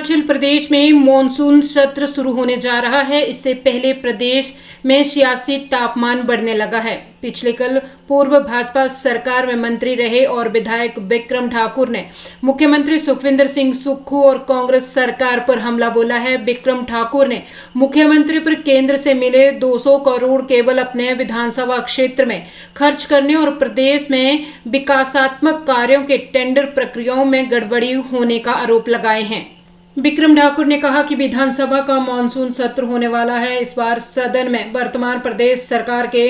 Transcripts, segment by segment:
हिमाचल प्रदेश में मॉनसून सत्र शुरू होने जा रहा है। इससे पहले प्रदेश में सियासी तापमान बढ़ने लगा है। पिछले कल पूर्व भाजपा सरकार में मंत्री रहे और विधायक बिक्रम ठाकुर ने मुख्यमंत्री सुखविंदर सिंह सुक्खू और कांग्रेस सरकार पर हमला बोला है। बिक्रम ठाकुर ने मुख्यमंत्री पर केंद्र से मिले 200 करोड़ केवल अपने विधानसभा क्षेत्र में खर्च करने और प्रदेश में विकासात्मक कार्यों के टेंडर प्रक्रियाओं में गड़बड़ी होने का आरोप लगाए हैं। बिक्रम ठाकुर ने कहा कि विधानसभा का मानसून सत्र होने वाला है। इस बार सदन में वर्तमान प्रदेश सरकार के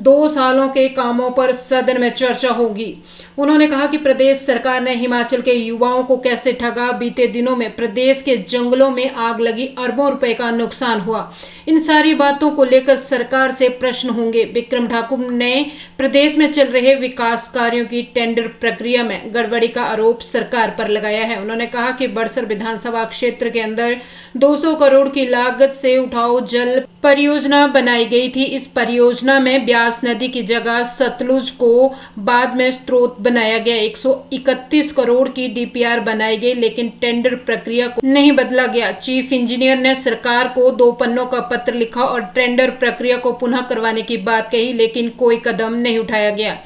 2 सालों के कामों पर सदन में चर्चा होगी। उन्होंने कहा कि प्रदेश सरकार ने हिमाचल के युवाओं को कैसे ठगा। बीते दिनों में प्रदेश के जंगलों में आग लगी, अरबों रुपए का नुकसान हुआ। इन सारी बातों को लेकर सरकार से प्रश्न होंगे। बिक्रम ठाकुर ने प्रदेश में चल रहे विकास कार्यों की टेंडर प्रक्रिया में गड़बड़ी का आरोप सरकार पर लगाया है। उन्होंने कहा कि बड़सर विधानसभा क्षेत्र के अंदर 200 करोड़ की लागत से उठाऊ जल परियोजना बनाई गई थी। इस परियोजना में ब्यास नदी की जगह सतलुज को बाद में स्रोत बनाया गया। 131 करोड़ की डीपीआर बनाई गई, लेकिन टेंडर प्रक्रिया को नहीं बदला गया। चीफ इंजीनियर ने सरकार को 2 पन्नों का पत्र लिखा और टेंडर प्रक्रिया को पुनः करवाने की बात कही, लेकिन कोई कदम नहीं उठाया गया।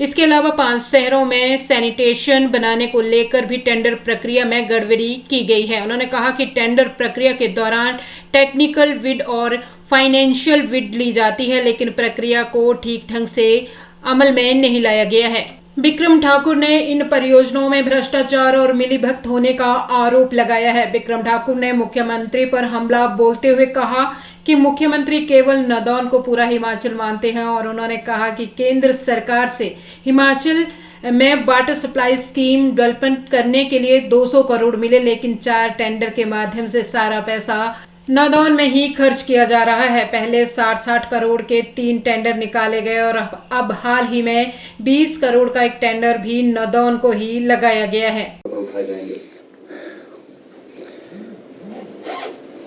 इसके अलावा 5 शहरों में सैनिटेशन बनाने को लेकर भी टेंडर प्रक्रिया में गड़बड़ी की गई है। उन्होंने कहा कि टेंडर प्रक्रिया के दौरान टेक्निकल बिड और फाइनेंशियल बिड ली जाती है, लेकिन प्रक्रिया को ठीक ढंग से अमल में नहीं लाया गया है। बिक्रम ठाकुर ने इन परियोजनाओं में भ्रष्टाचार और मिलीभगत होने का आरोप लगाया है। बिक्रम ठाकुर ने मुख्यमंत्री पर हमला बोलते हुए कहा कि मुख्यमंत्री केवल नादौन को पूरा हिमाचल मानते हैं और उन्होंने कहा कि केंद्र सरकार से हिमाचल में वाटर सप्लाई स्कीम डेवलपमेंट करने के लिए 200 करोड़ मिले, लेकिन 4 टेंडर के माध्यम से सारा पैसा नादौन में ही खर्च किया जा रहा है। पहले 60 करोड़ के 3 टेंडर निकाले गए और अब हाल ही में 20 करोड़ का एक टेंडर भी नादौन को ही लगाया गया है।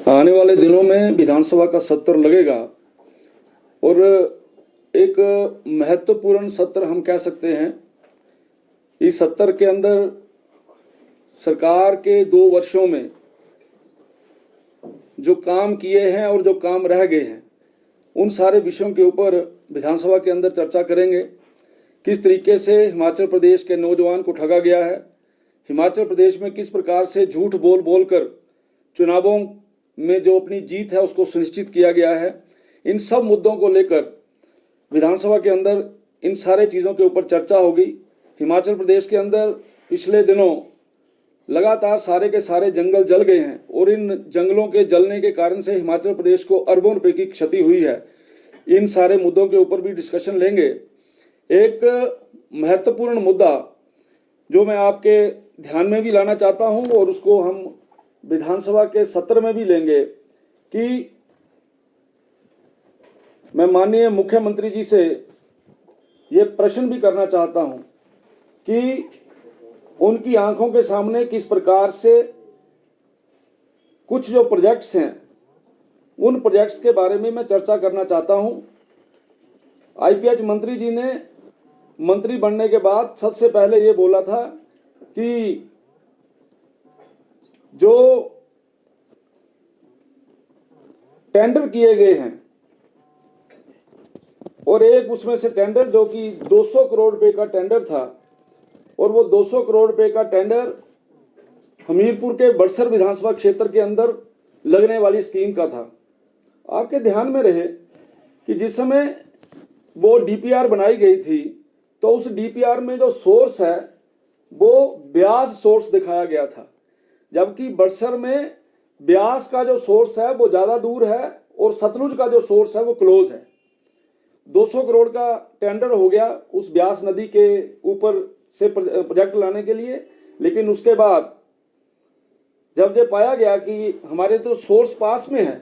आने वाले दिनों में विधानसभा का सत्र लगेगा और एक महत्वपूर्ण सत्र हम कह सकते हैं। इस सत्र के अंदर सरकार के 2 वर्षों में जो काम किए हैं और जो काम रह गए हैं, उन सारे विषयों के ऊपर विधानसभा के अंदर चर्चा करेंगे। किस तरीके से हिमाचल प्रदेश के नौजवान को ठगा गया है, हिमाचल प्रदेश में किस प्रकार से झूठ बोल बोल कर चुनावों में जो अपनी जीत है उसको सुनिश्चित किया गया है। इन सब मुद्दों को लेकर विधानसभा के अंदर इन सारे चीज़ों के ऊपर चर्चा होगी। हिमाचल प्रदेश के अंदर पिछले दिनों लगातार सारे के सारे जंगल जल गए हैं और इन जंगलों के जलने के कारण से हिमाचल प्रदेश को अरबों रुपए की क्षति हुई है। इन सारे मुद्दों के ऊपर भी डिस्कशन लेंगे। एक महत्वपूर्ण मुद्दा जो मैं आपके ध्यान में भी लाना चाहता हूं और उसको हम विधानसभा के सत्र में भी लेंगे कि मैं माननीय मुख्यमंत्री जी से ये प्रश्न भी करना चाहता हूं कि उनकी आंखों के सामने किस प्रकार से कुछ जो प्रोजेक्ट्स हैं उन प्रोजेक्ट्स के बारे में मैं चर्चा करना चाहता हूं। आईपीएच मंत्री जी ने मंत्री बनने के बाद सबसे पहले ये बोला था कि जो टेंडर किए गए हैं और एक उसमें से टेंडर जो कि 200 करोड़ रुपए का टेंडर था और वो 200 करोड़ रुपए का टेंडर हमीरपुर के बड़सर विधानसभा क्षेत्र के अंदर लगने वाली स्कीम का था। आपके ध्यान में रहे कि जिस समय वो डीपीआर बनाई गई थी तो उस डीपीआर में जो सोर्स है वो ब्यास सोर्स दिखाया गया था, जबकि बड़सर में ब्यास का जो सोर्स है वो ज़्यादा दूर है और सतलुज का जो सोर्स है वो क्लोज है। 200 करोड़ का टेंडर हो गया उस ब्यास नदी के ऊपर से प्रोजेक्ट लाने के लिए, लेकिन उसके बाद जब ये पाया गया कि हमारे तो सोर्स पास में है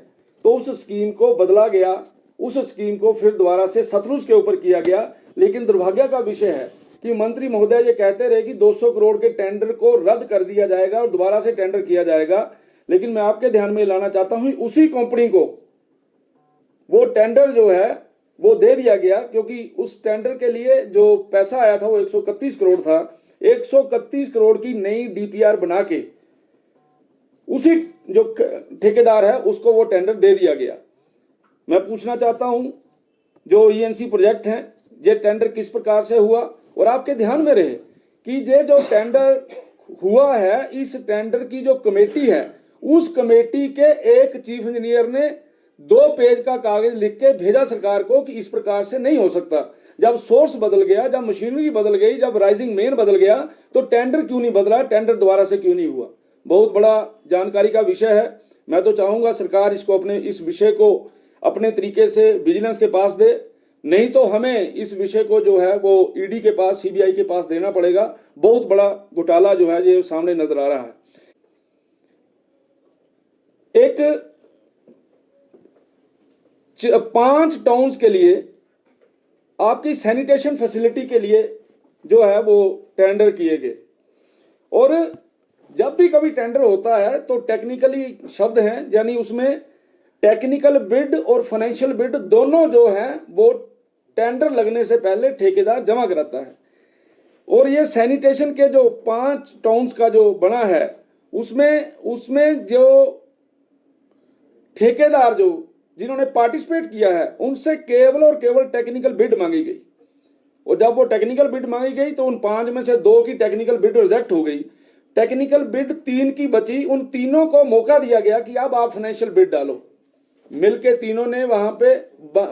तो उस स्कीम को बदला गया, उस स्कीम को फिर दोबारा से सतलुज के ऊपर किया गया। लेकिन दुर्भाग्य का विषय है कि मंत्री महोदय ये कहते रहे कि 200 करोड़ के टेंडर को रद्द कर दिया जाएगा और दोबारा से टेंडर किया जाएगा, लेकिन मैं आपके ध्यान में लाना चाहता हूं उसी कंपनी को वो टेंडर जो है वो दे दिया गया, क्योंकि उस टेंडर के लिए जो पैसा आया था वो 131 करोड़ था। 131 करोड़ की नई डीपीआर बना के उसी जो ठेकेदार है उसको वो टेंडर दे दिया गया। मैं पूछना चाहता हूं, जो ईएनसी प्रोजेक्ट है, ये टेंडर किस प्रकार से हुआ? और आपके ध्यान में रहे कि ये जो टेंडर हुआ है, इस टेंडर की जो कमेटी है, उस कमेटी के एक चीफ इंजीनियर ने 2 पेज का कागज लिख के भेजा सरकार को कि इस प्रकार से नहीं हो सकता। जब सोर्स बदल गया, जब मशीनरी बदल गई, जब राइजिंग मेन बदल गया, तो टेंडर क्यों नहीं बदला, टेंडर दोबारा से क्यों नहीं हुआ? बहुत बड़ा जानकारी का विषय है। मैं तो चाहूंगा सरकार इसको अपने इस विषय को अपने तरीके से विजिलेंस के पास दे, नहीं तो हमें इस विषय को जो है वो ईडी के पास, सीबीआई के पास देना पड़ेगा। बहुत बड़ा घोटाला जो है ये सामने नजर आ रहा है। एक 5 टाउन्स के लिए आपकी सैनिटेशन फैसिलिटी के लिए जो है वो टेंडर किए गए, और जब भी कभी टेंडर होता है तो टेक्निकली शब्द हैं, यानी उसमें टेक्निकल बिड और फाइनेंशियल बिड दोनों जो हैं वो टेंडर लगने से पहले ठेकेदार जमा कराता है। और ये सैनिटेशन के जो 5 टाउन्स का जो बना है, उसमें जो ठेकेदार जो जिन्होंने पार्टिसिपेट किया है, उनसे केवल और केवल टेक्निकल बिड मांगी गई। और जब वो टेक्निकल बिड मांगी गई तो उन 5 में से 2 की टेक्निकल बिड रिजेक्ट हो गई। टेक्निकल बिड 3 की बची। उन तीनों को मौका दिया गया कि अब आप फाइनेंशियल बिड डालो। मिलके तीनों ने वहां पे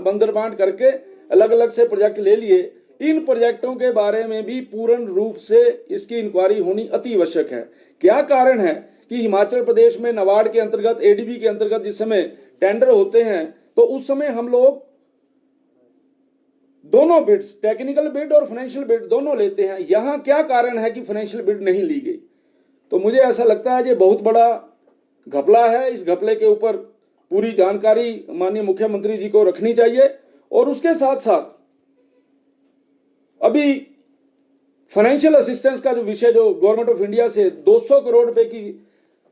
बंदर बांट करके अलग अलग से प्रोजेक्ट ले लिए। इन प्रोजेक्टों के बारे में भी पूर्ण रूप से इसकी इंक्वायरी होनी अति आवश्यक है। क्या कारण है कि हिमाचल प्रदेश में नाबार्ड के अंतर्गत, एडीबी के अंतर्गत जिस समय टेंडर होते हैं तो उस समय हम लोग दोनों बिड्स, टेक्निकल बिड और फाइनेंशियल बिड दोनों लेते हैं। यहां क्या कारण है कि फाइनेंशियल बिड नहीं ली गई? तो मुझे ऐसा लगता है ये बहुत बड़ा घपला है। इस घपले के ऊपर पूरी जानकारी माननीय मुख्यमंत्री जी को रखनी चाहिए। और उसके साथ साथ अभी फाइनेंशियल असिस्टेंस का जो विषय, जो गवर्नमेंट ऑफ इंडिया से 200 करोड़ रुपए की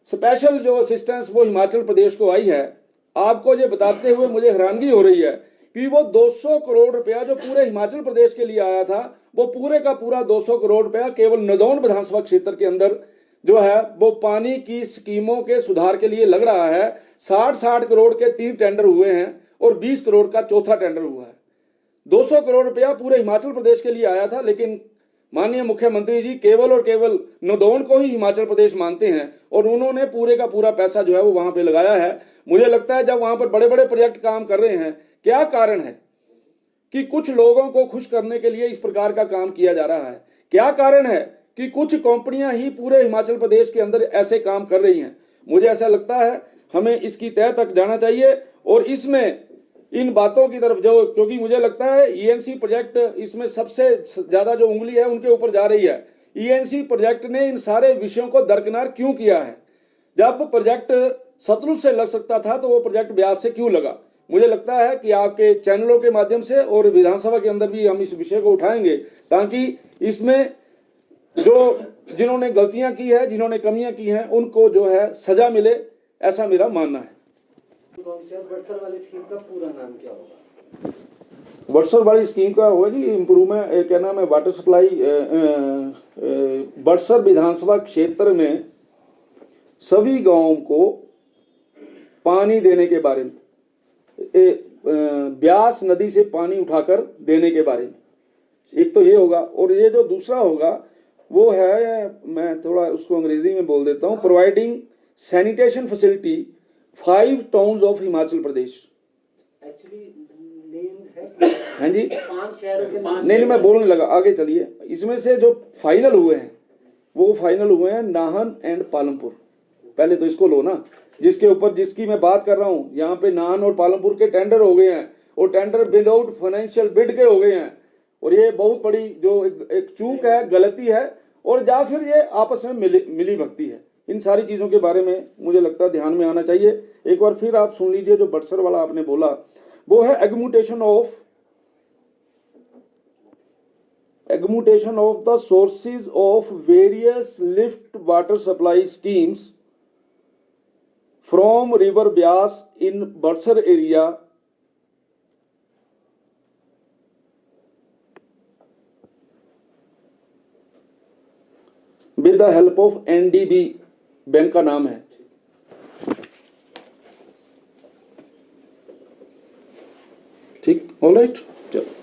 स्पेशल जो असिस्टेंस वो हिमाचल प्रदेश को आई है, आपको ये बताते हुए मुझे हैरानगी हो रही है कि वो 200 करोड़ रुपया जो पूरे हिमाचल प्रदेश के लिए आया था, वो पूरे का पूरा 200 करोड़ रुपया केवल नदौन विधानसभा क्षेत्र के अंदर जो है वो पानी की स्कीमों के सुधार के लिए लग रहा है। 60 करोड़ के 3 टेंडर हुए हैं और 20 करोड़ का चौथा टेंडर हुआ है। 200 करोड़ रुपया पूरे हिमाचल प्रदेश के लिए आया था, लेकिन माननीय मुख्यमंत्री जी केवल और केवल नदौन को ही हिमाचल प्रदेश मानते हैं और उन्होंने पूरे का पूरा पैसा जो है वो वहां पे लगाया है। मुझे लगता है जब वहां पर बड़े बड़े प्रोजेक्ट काम कर रहे हैं, क्या कारण है कि कुछ लोगों को खुश करने के लिए इस प्रकार का काम किया जा रहा है? क्या कारण है कि कुछ कंपनियां ही पूरे हिमाचल प्रदेश के अंदर ऐसे काम कर रही हैं? मुझे ऐसा लगता है हमें इसकी तह तक जाना चाहिए और इसमें इन बातों की तरफ जो, क्योंकि मुझे लगता है ईएनसी प्रोजेक्ट इसमें सबसे ज्यादा जो उंगली है उनके ऊपर जा रही है। ईएनसी प्रोजेक्ट ने इन सारे विषयों को दरकिनार क्यों किया है? जब प्रोजेक्ट सतलुज से लग सकता था तो वो प्रोजेक्ट ब्यास से क्यों लगा? मुझे लगता है कि आपके चैनलों के माध्यम से और विधानसभा के अंदर भी हम इस विषय को उठाएंगे ताकि इसमें जो जिन्होंने गलतियां की है, जिन्होंने कमियां की हैं, उनको जो है सजा मिले, ऐसा मेरा मानना है। बड़सर वाली स्कीम का पूरा नाम क्या होगा? बड़सर वाली स्कीम का होगा जी इम्प्रूवमेंट, क्या नाम है, वाटर सप्लाई। बड़सर विधानसभा क्षेत्र में सभी गांवों को पानी देने के बारे में, ब्यास नदी से पानी उठाकर देने के बारे में एक तो ये होगा। और ये जो दूसरा होगा वो है, मैं थोड़ा उसको अंग्रेजी में बोल देता हूँ, providing sanitation facility 5 towns of Himachal Pradesh. Actually name है हाँ जी, 5 शहरों के नाम। नहीं मैं बोलने लगा, आगे चलिए। इसमें से जो फाइनल हुए हैं वो फाइनल हुए हैं नाहन एंड पालमपुर। पहले तो इसको लो ना, जिसके ऊपर जिसकी मैं बात कर रहा हूँ। यहाँ पे नाहन और पालमपुर के टेंडर हो गए हैं और टेंडर विदाउट फाइनेंशियल बिड के हो गए हैं। और ये बहुत बड़ी जो एक चूक है, गलती है, और या फिर ये आपस में मिली भक्ति है। इन सारी चीजों के बारे में मुझे लगता है ध्यान में आना चाहिए। एक बार फिर आप सुन लीजिए जो बड़सर वाला आपने बोला, वो है augmentation of the sources of various lift water supply schemes from river Beas in Barsar area with the help of NDB, bank का नाम है। ठीक, ऑल राइट, चलो।